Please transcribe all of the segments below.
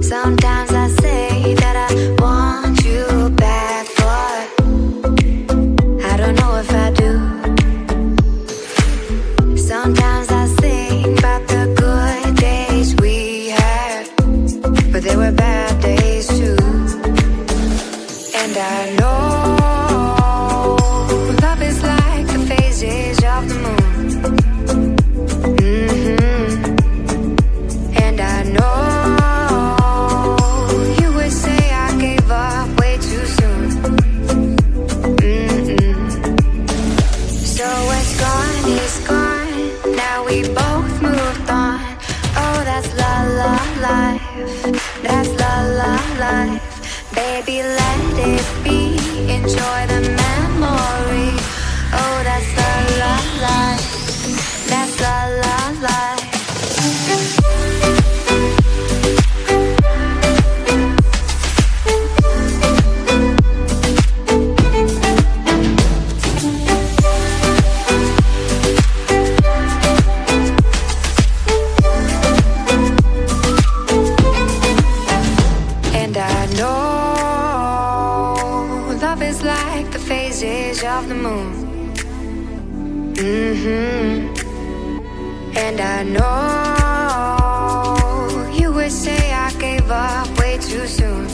Sometimes I say that I want you back, but I don't know if I do. Sometimes I think about the good days we had, but there were bad days too. And I know love is like the phases of the moon. And I know you would say I gave up way too soon. So what's gone is gone. Now we both moved on. Oh, that's la la life. That's la la life. Baby, let it be. Enjoy the memory. Oh, that's la la life. That's la la life. Of the moon. And I know you would say I gave up way too soon.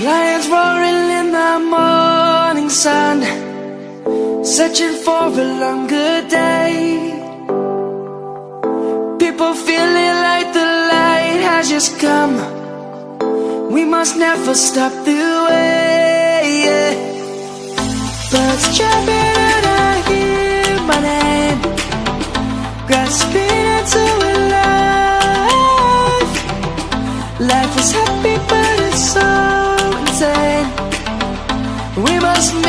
Lions roaring in the morning sun, searching for a longer day. People feeling like the light has just come. We must never stop the way. Birds jumping and I hear my name, grasping into a life. Life is happy but it's so insane. We must make